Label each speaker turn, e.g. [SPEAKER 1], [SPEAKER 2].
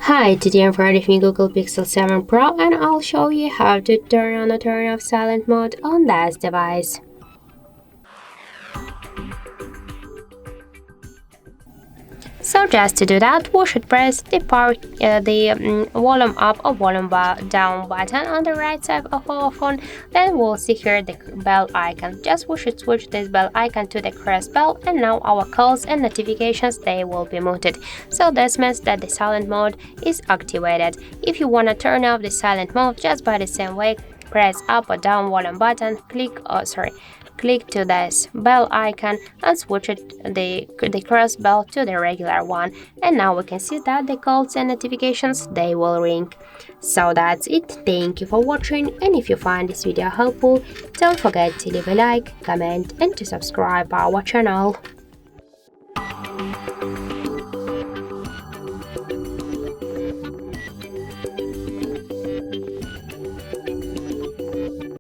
[SPEAKER 1] Hi, today I'm part of my Google Pixel 7 Pro and I'll show you how to turn on or turn off silent mode on this device. So just to do that, we should press the volume up or volume down button on the right side of our phone. Then we'll see here the bell icon. Just we should switch this bell icon to the cross bell, and now our calls and notifications, they will be muted. So this means that the silent mode is activated. If you want to turn off the silent mode, just by the same way, press up or down volume button, click to this bell icon and switch the cross bell to the regular one, and now we can see that the calls and notifications, they will ring. So that's it. Thank you for watching, and if you find this video helpful, don't forget to leave a like, comment and to subscribe our channel.